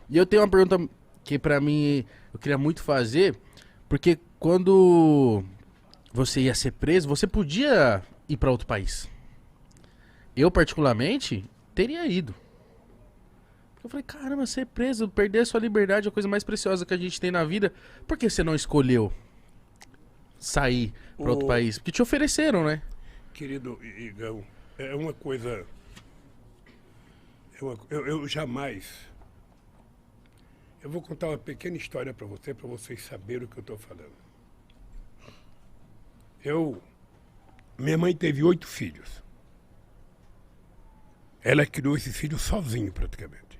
E eu tenho uma pergunta que pra mim eu queria muito fazer, porque quando você ia ser preso, você podia ir pra outro país. Eu, particularmente, teria ido. Eu falei, caramba, ser preso, perder a sua liberdade é a coisa mais preciosa que a gente tem na vida. Por que você não escolheu sair pra outro O país? Porque te ofereceram, né? querido Igão, é uma coisa. Eu jamais. Eu vou contar uma pequena história para vocês saberem o que eu estou falando. Minha mãe teve 8 filhos. Ela criou esses filhos sozinha, praticamente.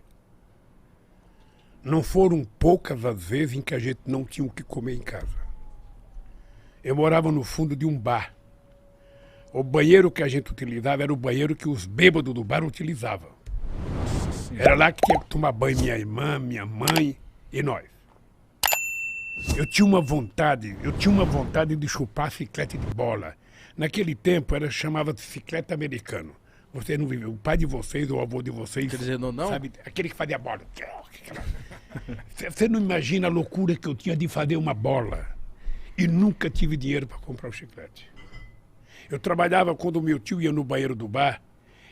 Não foram poucas as vezes em que a gente não tinha o que comer em casa. Eu morava no fundo de um bar. O banheiro que a gente utilizava era o banheiro que os bêbados do bar utilizavam. Era lá que tinha que tomar banho minha irmã, minha mãe e nós. Eu tinha uma vontade de chupar chiclete de bola. Naquele tempo chamava-se chiclete americano. Você não viveu, o pai de vocês ou o avô de vocês, Quer dizer, não? sabe, aquele que fazia bola. Você não imagina a loucura que eu tinha de fazer uma bola. E nunca tive dinheiro para comprar o chiclete. Eu trabalhava quando o meu tio ia no banheiro do bar,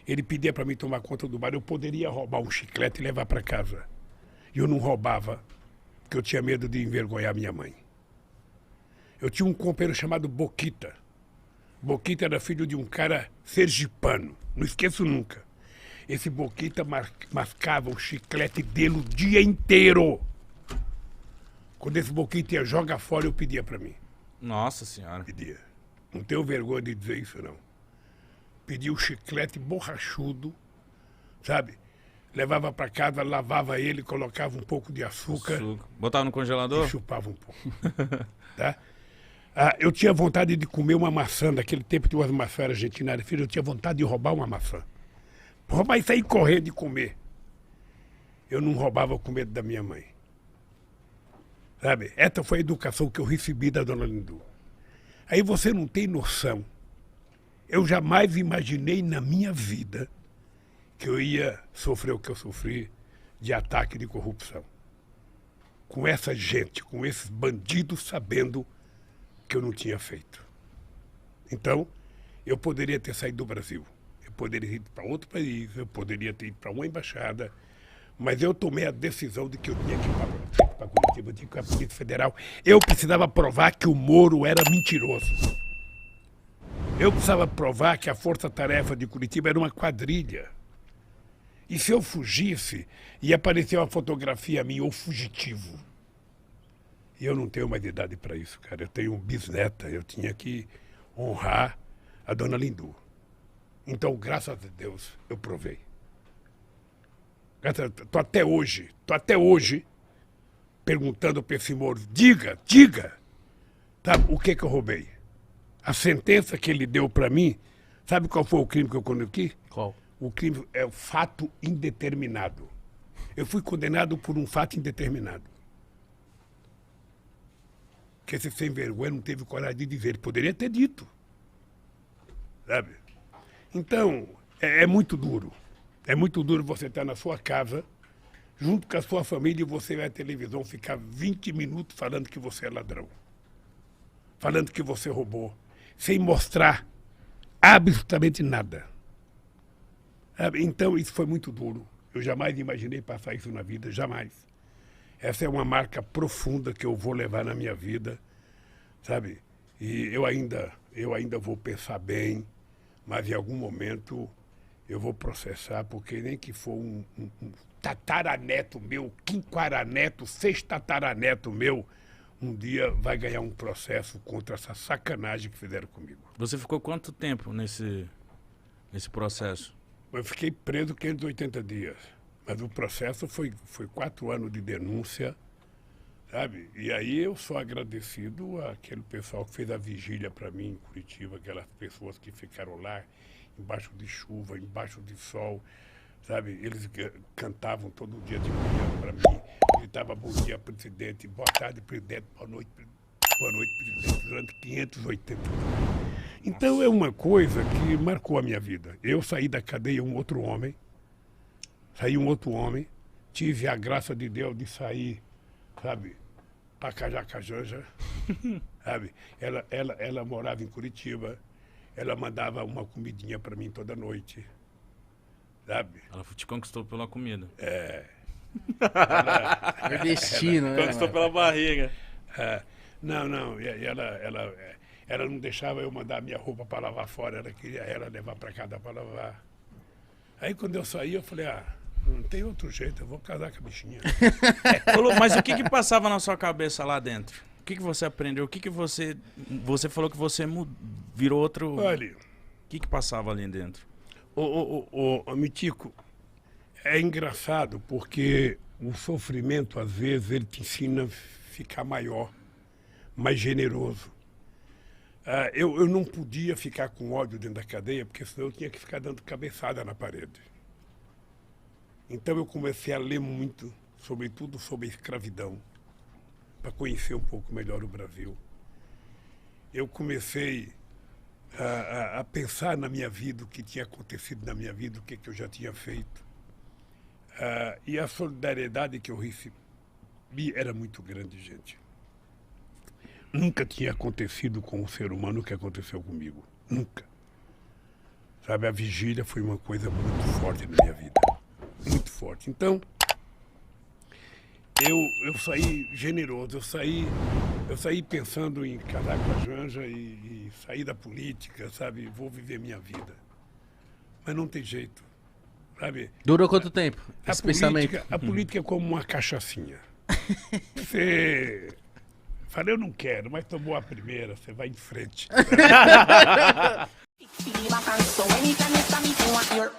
ele pedia para mim tomar conta do bar, eu poderia roubar um chiclete e levar para casa. E eu não roubava, porque eu tinha medo de envergonhar minha mãe. Eu tinha um companheiro chamado Boquita. Boquita era filho de um cara sergipano, não esqueço nunca. Esse Boquita mascava o chiclete dele o dia inteiro. Quando esse Boquita ia jogar fora, eu pedia para mim. Nossa senhora. Pedia. Não tenho vergonha de dizer isso, não. Pedia o chiclete borrachudo, sabe? Levava para casa, lavava ele, colocava um pouco de açúcar. Botava no congelador? E chupava um pouco. Tá? Eu tinha vontade de comer uma maçã. Naquele tempo tinha umas maçãs argentinas. Filho, eu tinha vontade de roubar uma maçã. Roubar e sair correndo e comer. Eu não roubava com medo da minha mãe. Sabe? Essa foi a educação que eu recebi da dona Lindu. Aí você não tem noção. Eu jamais imaginei na minha vida que eu ia sofrer o que eu sofri de ataque de corrupção. Com essa gente, com esses bandidos sabendo que eu não tinha feito. Então, eu poderia ter saído do Brasil. Eu poderia ir para outro país, eu poderia ter ido para uma embaixada, mas eu tomei a decisão de que eu tinha que ir para Curitiba, eu tinha que ir para a Polícia Federal. Eu precisava provar que o Moro era mentiroso. Eu precisava provar que a Força-Tarefa de Curitiba era uma quadrilha. E se eu fugisse, ia aparecer uma fotografia minha, ou fugitivo. E eu não tenho mais idade para isso, cara. Eu tenho um bisneta, eu tinha que honrar a dona Lindu. Então, graças a Deus, eu provei. Tô até hoje, perguntando para esse Moro, diga, tá, o que eu roubei? A sentença que ele deu para mim, sabe qual foi o crime que eu cometi? Qual? O crime é o fato indeterminado. Eu fui condenado por um fato indeterminado. Que esse sem vergonha não teve coragem de dizer. Ele poderia ter dito. Sabe? Então, é muito duro. É muito duro você estar na sua casa, junto com a sua família, e você vai à televisão ficar 20 minutos falando que você é ladrão. Falando que você roubou. Sem mostrar absolutamente nada. Sabe? Então, isso foi muito duro. Eu jamais imaginei passar isso na vida, jamais. Essa é uma marca profunda que eu vou levar na minha vida, sabe? E eu ainda vou pensar bem, mas em algum momento eu vou processar, porque nem que for um tataraneto meu, quinquaraneto, sextataraneto meu, um dia vai ganhar um processo contra essa sacanagem que fizeram comigo. Você ficou quanto tempo nesse processo? Eu fiquei preso 580 dias. Mas o processo foi 4 anos de denúncia, sabe? E aí eu sou agradecido àquele pessoal que fez a vigília para mim em Curitiba, aquelas pessoas que ficaram lá, embaixo de chuva, embaixo de sol, sabe? Eles cantavam todo dia de manhã para mim, gritavam bom dia, presidente, boa tarde, presidente, boa noite, presidente, durante 580 dias. Então é uma coisa que marcou a minha vida. Eu saí da cadeia um outro homem, tive a graça de Deus de sair, sabe, para Cajacajanja, sabe? Ela morava em Curitiba, ela mandava uma comidinha para mim toda noite, sabe? Ela te conquistou pela comida. É. É destino, né? Conquistou mano? pela barriga. Não, ela não deixava eu mandar minha roupa para lavar fora, ela queria ela levar para casa para lavar. Aí quando eu saí, eu falei, não tem outro jeito, eu vou casar com a bichinha. Mas o que passava na sua cabeça lá dentro? O que você aprendeu? O que você falou que você virou outro... Olha... O que passava ali dentro? Ô, Mitico, é engraçado porque o sofrimento, às vezes, ele te ensina a ficar maior, mais generoso. Eu não podia ficar com ódio dentro da cadeia, porque senão eu tinha que ficar dando cabeçada na parede. Então eu comecei a ler muito, sobretudo sobre a escravidão, para conhecer um pouco melhor o Brasil. Eu comecei a pensar na minha vida, o que tinha acontecido na minha vida, o que eu já tinha feito. E a solidariedade que eu recebi era muito grande, gente. Nunca tinha acontecido com um ser humano o que aconteceu comigo. Nunca. Sabe, a vigília foi uma coisa muito forte na minha vida. Muito forte. Então, eu saí generoso, eu saí pensando em casar com a Janja e sair da política, sabe? Vou viver minha vida. Mas não tem jeito, sabe? Durou quanto tempo esse pensamento? A política é como uma cachaçinha. Você... Falei, eu não quero, mas tomou a primeira, você vai em frente. Feel back and so anytime you stand me, you want your